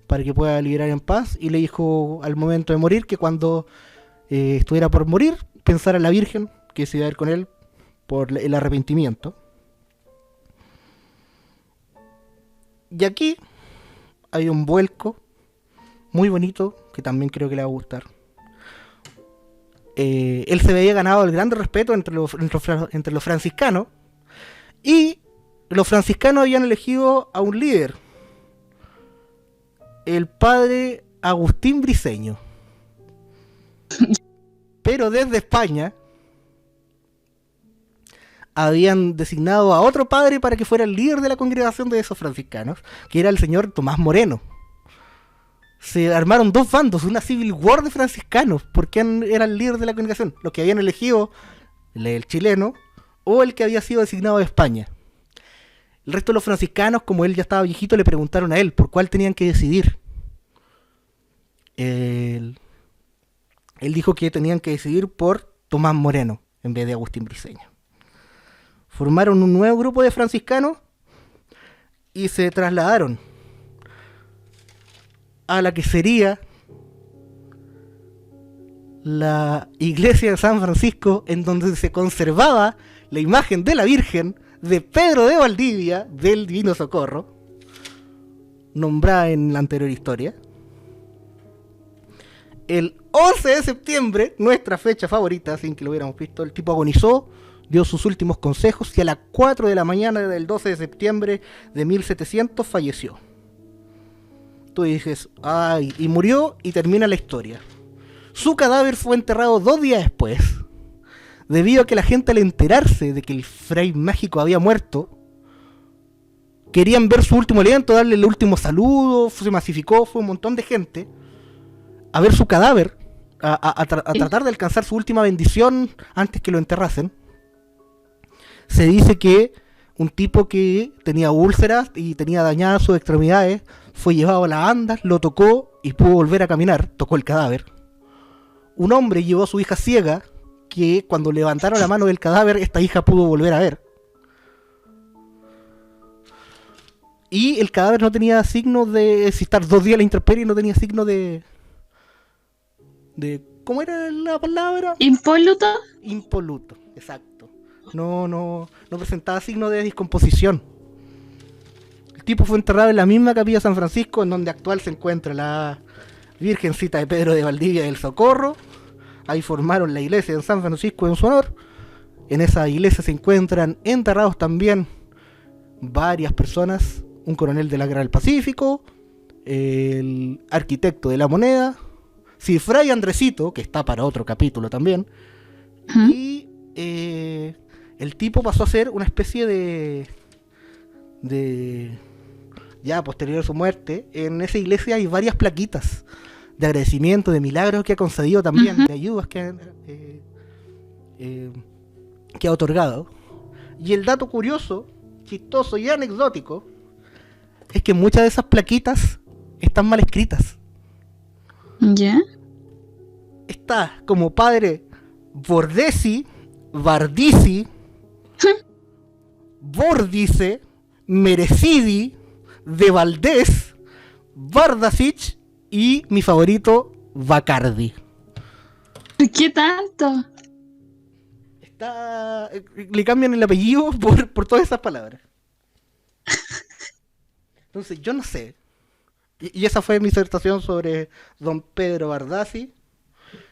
para que pueda liberar en paz, y le dijo al momento de morir que cuando estuviera por morir, pensara en la Virgen, que se iba a ir con él por el arrepentimiento. Y aquí hay un vuelco muy bonito que también creo que le va a gustar. Él se veía ganado el gran respeto entre los franciscanos, y los franciscanos habían elegido a un líder, el padre Agustín Briceño. Pero desde España habían designado a otro padre para que fuera el líder de la congregación de esos franciscanos, que era el señor Tomás Moreno. Se armaron 2 bandos, una civil war de franciscanos, por quién era el líder de la congregación, los que habían elegido el chileno o el que había sido designado de España. El resto de los franciscanos, como él ya estaba viejito, le preguntaron a él por cuál tenían que decidir. Él dijo que tenían que decidir por Tomás Moreno en vez de Agustín Briceño. Formaron un nuevo grupo de franciscanos y se trasladaron a la que sería la iglesia de San Francisco, en donde se conservaba la imagen de la Virgen de Pedro de Valdivia, del Divino Socorro, nombrada en la anterior historia. El 11 de septiembre, nuestra fecha favorita, sin que lo hubiéramos visto, el tipo agonizó, dio sus últimos consejos y a las 4 de la mañana del 12 de septiembre de 1700 falleció. Tú dices, ay, y murió, y termina la historia. Su cadáver fue enterrado 2 días después, debido a que la gente, al enterarse de que el fray mágico había muerto, querían ver su último aliento, darle el último saludo, se masificó, fue un montón de gente a ver su cadáver, a tratar de alcanzar su última bendición antes que lo enterrasen. Se dice que un tipo que tenía úlceras y tenía dañadas sus extremidades fue llevado a las andas, lo tocó y pudo volver a caminar, tocó el cadáver. Un hombre llevó a su hija ciega, que cuando levantaron la mano del cadáver, esta hija pudo volver a ver. Y el cadáver no tenía signos de... Si estar 2 días a la intemperie, no tenía signo de... ¿Cómo era la palabra? ¿Impoluto? Impoluto, exacto. No presentaba signo de descomposición. El tipo fue enterrado en la misma capilla de San Francisco, en donde actual se encuentra la Virgencita de Pedro de Valdivia del Socorro. Ahí formaron la iglesia de San Francisco en su honor. En esa iglesia se encuentran enterrados también varias personas. Un coronel de la Guerra del Pacífico, el arquitecto de la moneda, Sir Fray Andresito, que está para otro capítulo también. Y el tipo pasó a ser una especie de ya posterior a su muerte. En esa iglesia hay varias plaquitas de agradecimiento, de milagros que ha concedido también, de ayudas que ha otorgado. Y el dato curioso, chistoso y anecdótico es que muchas de esas plaquitas están mal escritas. ¿Ya? Está como padre Bordesi, Bardisi, Bordice, Merecidi, De Valdés, Bardasich y mi favorito, Bacardi. ¿Qué tanto? Le cambian el apellido por todas esas palabras. Entonces, yo no sé. Y esa fue mi disertación sobre don Pedro Bardasi.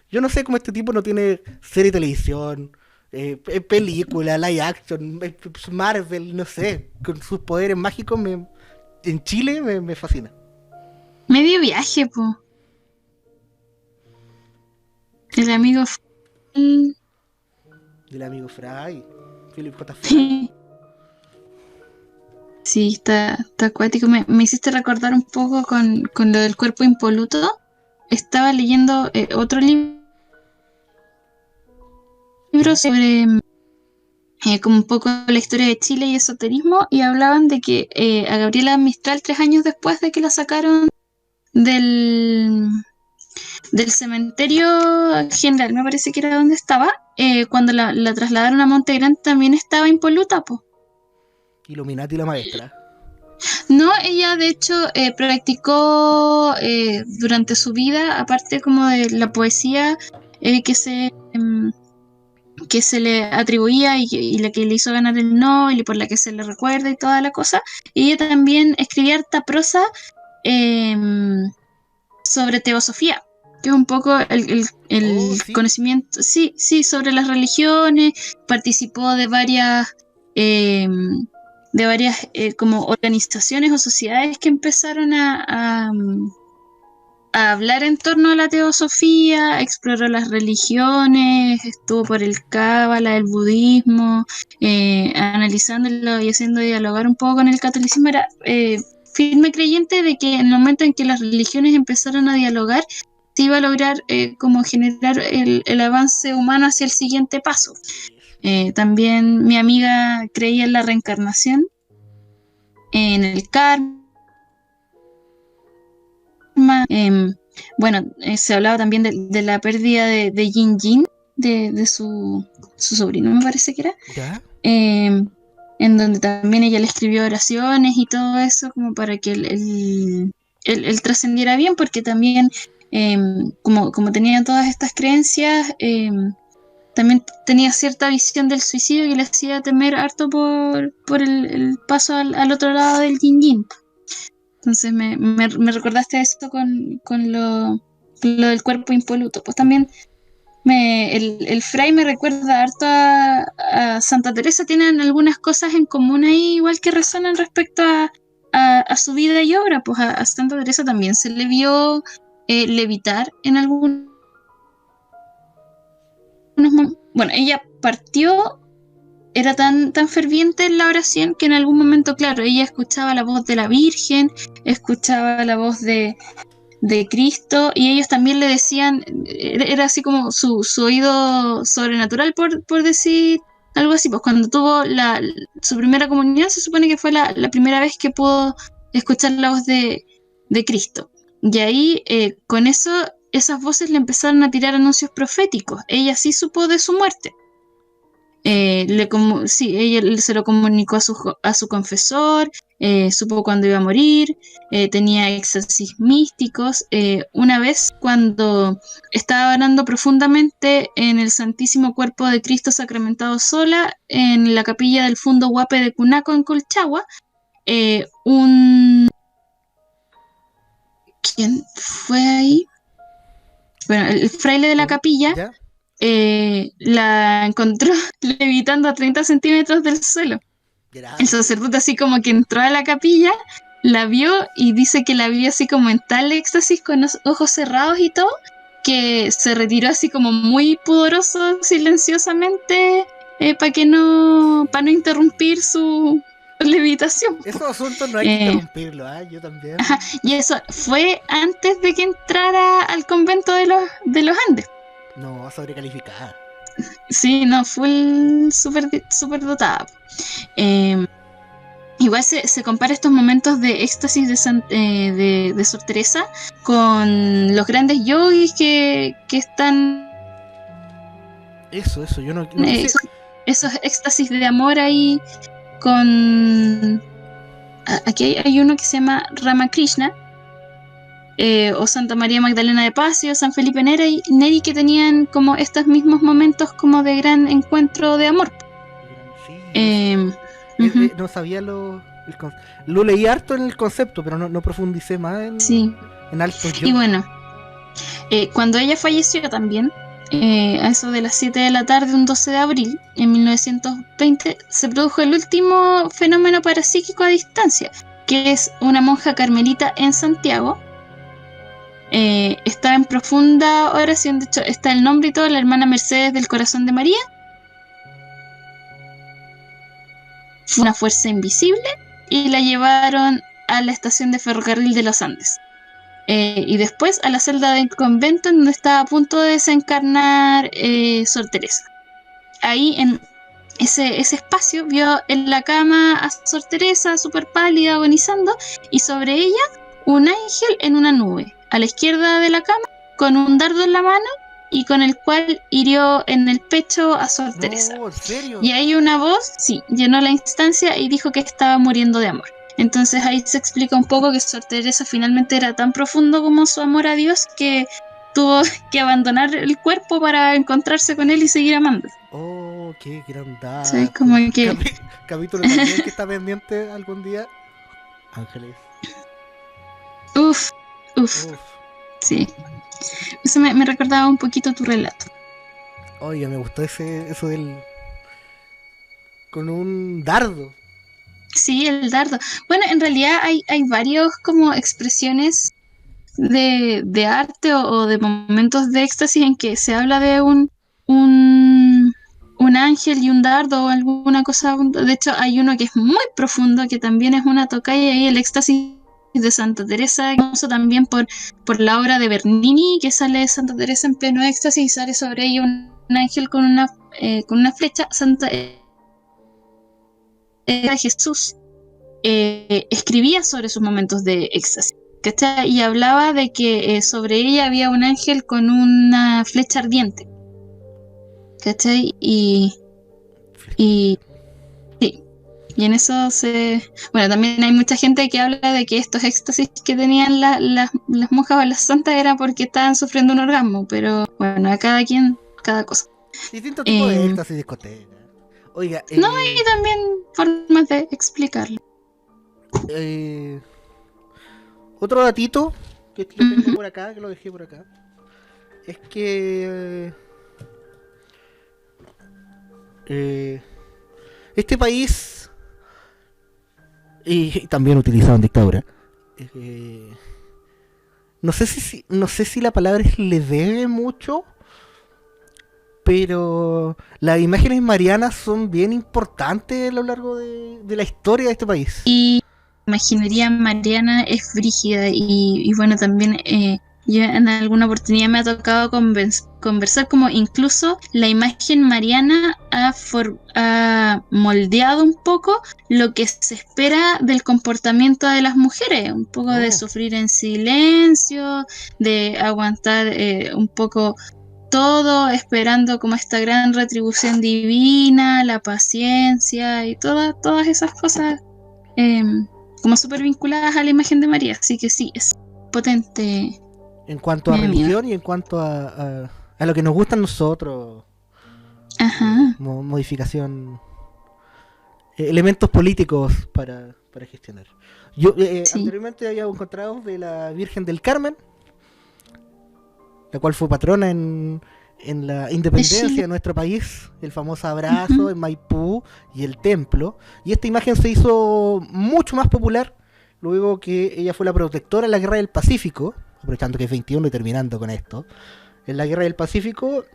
Yo no sé cómo este tipo no tiene serie de televisión, película, live action, Marvel, no sé. Con sus poderes mágicos en Chile me fascina. Medio viaje, po. El amigo... Del amigo Fry, Philip J. Fry. Sí, está acuático. Me hiciste recordar un poco con lo del cuerpo impoluto. Estaba leyendo otro libro sobre como un poco la historia de Chile y esoterismo, y hablaban de que a Gabriela Mistral, 3 años después de que la sacaron del cementerio general, me parece que era donde estaba, cuando la trasladaron a Monte Grande también estaba impoluta, po. Illuminati la maestra. No, ella de hecho practicó durante su vida, aparte como de la poesía que se le atribuía y la que le hizo ganar el Nobel y por la que se le recuerda y toda la cosa. Y ella también escribía harta prosa sobre teosofía, que es un poco el ¿sí? conocimiento, sí, sobre las religiones. Participó de varias como organizaciones o sociedades que empezaron a hablar en torno a la teosofía, exploró las religiones, estuvo por el cábala, el budismo, analizándolo y haciendo dialogar un poco con el catolicismo. Era firme creyente de que en el momento en que las religiones empezaron a dialogar, se iba a lograr como generar el avance humano hacia el siguiente paso. También mi amiga creía en la reencarnación, en el karma. Bueno, se hablaba también de la pérdida de Yin Jin, de su sobrino, me parece que era. ¿Ya? En donde también ella le escribió oraciones y todo eso, como para que él trascendiera bien, porque también, como tenía todas estas creencias, también tenía cierta visión del suicidio que le hacía temer harto por el paso al otro lado del Yin Yin. Entonces me recordaste esto con lo del cuerpo impoluto. Pues también el Fray me recuerda harto a Santa Teresa. Tienen algunas cosas en común ahí, igual que resuenan respecto a su vida y obra. Pues a Santa Teresa también se le vio levitar en algunos momentos. Bueno, ella partió, era tan ferviente en la oración que en algún momento, claro, ella escuchaba la voz de la Virgen, escuchaba la voz de Cristo, y ellos también le decían, era así como su oído sobrenatural, por decir algo así. Pues cuando tuvo su primera comunión, se supone que fue la primera vez que pudo escuchar la voz de de Cristo. Y ahí, con eso, esas voces le empezaron a tirar anuncios proféticos. Ella sí supo de su muerte. Sí, ella se lo comunicó a su confesor, supo cuándo iba a morir, tenía éxtasis místicos. Una vez, cuando estaba orando profundamente en el Santísimo Cuerpo de Cristo sacramentado sola, en la capilla del Fundo Huape de Cunaco, en Colchagua, ¿quién fue ahí? Bueno, el fraile de la capilla ¿Ya? la encontró levitando a 30 centímetros del suelo. El sacerdote así como que entró a la capilla, la vio y dice que la vio así como en tal éxtasis con los ojos cerrados y todo, que se retiró así como muy pudoroso, silenciosamente, para no interrumpir su levitación. Esos asuntos no hay que interrumpirlo, yo también. Ajá, y eso fue antes de que entrara al convento de los Andes. No, sobrecalificada. Sí, no, fue súper dotada. Igual se compara estos momentos de éxtasis de Sor Teresa con los grandes yogis que están... Eso, yo no sé. Esos éxtasis de amor ahí con... Aquí hay uno que se llama Ramakrishna, o Santa María Magdalena de Paz o San Felipe Neri, que tenían como estos mismos momentos como de gran encuentro de amor. Sí, no sabía lo leí harto en el concepto, pero no profundicé más en altos yo. Y bueno, cuando ella falleció también, a eso de las 7 de la tarde, un 12 de abril, en 1920, se produjo el último fenómeno parapsíquico a distancia, que es una monja carmelita en Santiago. Estaba en profunda oración, de hecho está el nombre y todo, la hermana Mercedes del Corazón de María. Fue una fuerza invisible y la llevaron a la estación de ferrocarril de los Andes. Y después a la celda del convento en donde estaba a punto de desencarnar Sor Teresa. Ahí en ese espacio vio en la cama a Sor Teresa súper pálida, agonizando, y sobre ella un ángel en una nube, a la izquierda de la cama, con un dardo en la mano y con el cual hirió en el pecho a Sor Teresa. ¿En serio? Y ahí una voz, llenó la instancia y dijo que estaba muriendo de amor. Entonces ahí se explica un poco que Sor Teresa finalmente era tan profundo como su amor a Dios que tuvo que abandonar el cuerpo para encontrarse con él y seguir amando. Oh, qué gran dato. Sí, como que... Capítulo también que está pendiente algún día. Ángeles. Uf. Sí. Eso me recordaba un poquito tu relato. Oye, me gustó eso del... con un dardo. Sí, el dardo. Bueno, en realidad hay varios como expresiones de arte o de momentos de éxtasis en que se habla de un ángel y un dardo o alguna cosa. De hecho, hay uno que es muy profundo, que también es una tocaya, y el éxtasis de Santa Teresa, famoso también por la obra de Bernini, que sale de Santa Teresa en pleno éxtasis y sale sobre ella un ángel con una flecha. Jesús escribía sobre sus momentos de éxtasis, ¿cachai? Y hablaba de que sobre ella había un ángel con una flecha ardiente, ¿cachai? Y en eso bueno, también hay mucha gente que habla de que estos éxtasis que tenían las monjas o las santas era porque estaban sufriendo un orgasmo, pero bueno, a cada quien, cada cosa. Distinto tipo de éxtasis, discoteca. Oiga, no, hay también formas de explicarlo. Otro datito que lo tengo por acá, que lo dejé por acá, es que este país, y también utilizado en dictadura, no sé si la palabra es le debe mucho, pero las imágenes marianas son bien importantes a lo largo de la historia de este país. Y la imaginería mariana es brígida y bueno, también Yo en alguna oportunidad me ha tocado conversar como incluso la imagen mariana ha moldeado un poco lo que se espera del comportamiento de las mujeres, un poco de sufrir en silencio, de aguantar un poco todo, esperando como esta gran retribución divina, la paciencia y todas esas cosas como súper vinculadas a la imagen de María. Así que sí, es potente. En cuanto a religión y en cuanto a lo que nos gusta a nosotros, modificación, elementos políticos para gestionar. Yo anteriormente había encontrado de la Virgen del Carmen, la cual fue patrona en la independencia de nuestro país, el famoso abrazo en Maipú y el templo. Y esta imagen se hizo mucho más popular luego que ella fue la protectora en la Guerra del Pacífico, aprovechando que es 21 y terminando con esto. En la Guerra del Pacífico,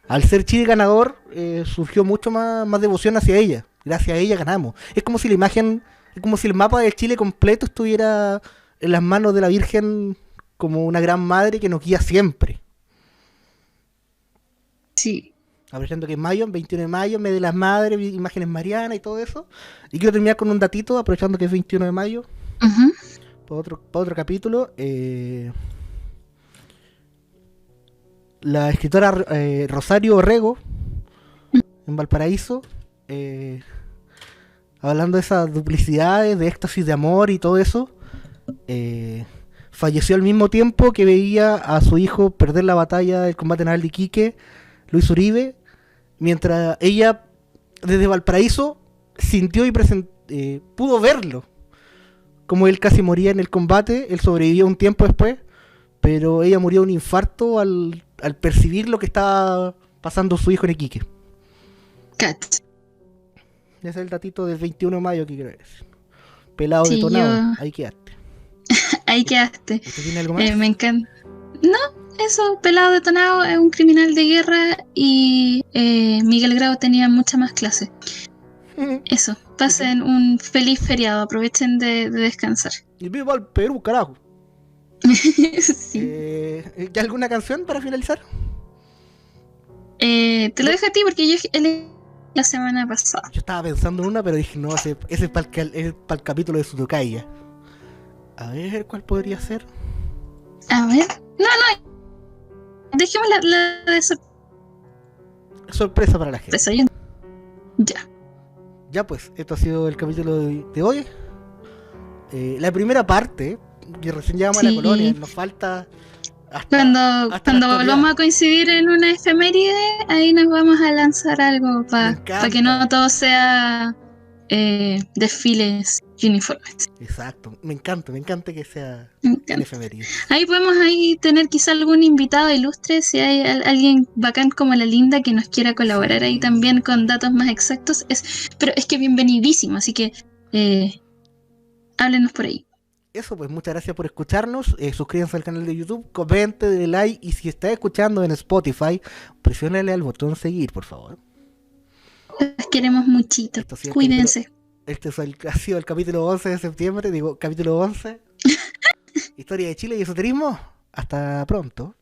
al ser Chile ganador, surgió mucho más devoción hacia ella. Gracias a ella ganamos. Es como si la imagen, es como si el mapa de Chile completo estuviera en las manos de la Virgen como una gran madre que nos guía siempre. Sí. Aprovechando que en mayo, 21 de mayo, mes de las madres, imágenes marianas y todo eso. Y quiero terminar con un datito, aprovechando que es 21 de mayo. Para otro capítulo. La escritora Rosario Orrego, en Valparaíso, hablando de esas duplicidades, de éxtasis de amor y todo eso, falleció al mismo tiempo que veía a su hijo perder la batalla del combate naval de Iquique, Luis Uribe, mientras ella desde Valparaíso sintió y pudo verlo, como él casi moría en el combate. Él sobrevivió un tiempo después, pero ella murió de un infarto al percibir lo que estaba pasando su hijo en Iquique. Ese es el datito del 21 de mayo que quiero decir. Pelado sí, detonado, ahí quedaste. Ahí quedaste. ¿Usted tiene algo más? Me encanta. No, eso, Pelado detonado es un criminal de guerra y Miguel Grau tenía mucha más clase. Eso, pasen un feliz feriado, aprovechen de descansar. Y viva el Perú, carajo. Sí. ¿Ya alguna canción para finalizar? Te lo dejo a ti porque yo la semana pasada. Yo estaba pensando en una, pero dije, no, ese es para el capítulo de Sudokaya. A ver, ¿cuál podría ser? A ver, no. Dejemos la de sorpresa para la gente. Ya. Ya pues, esto ha sido el capítulo de hoy. La primera parte, que recién llegamos a la colonia, nos falta... Cuando volvamos a coincidir en una efeméride, ahí nos vamos a lanzar algo para que no todo sea desfiles uniformes. Exacto, me encanta que sea en efeméride. Ahí podemos tener quizá algún invitado ilustre, si hay alguien bacán como la Linda que nos quiera colaborar ahí también con datos más exactos, pero es que bienvenidísimo, así que háblenos por ahí. Eso, pues muchas gracias por escucharnos. Suscríbanse al canal de YouTube, comenten, denle like, y si está escuchando en Spotify, presiónale al botón seguir, por favor. Los queremos muchito. Cuídense. Este ha sido el capítulo 11 de septiembre, capítulo 11. Historia de Chile y esoterismo. Hasta pronto.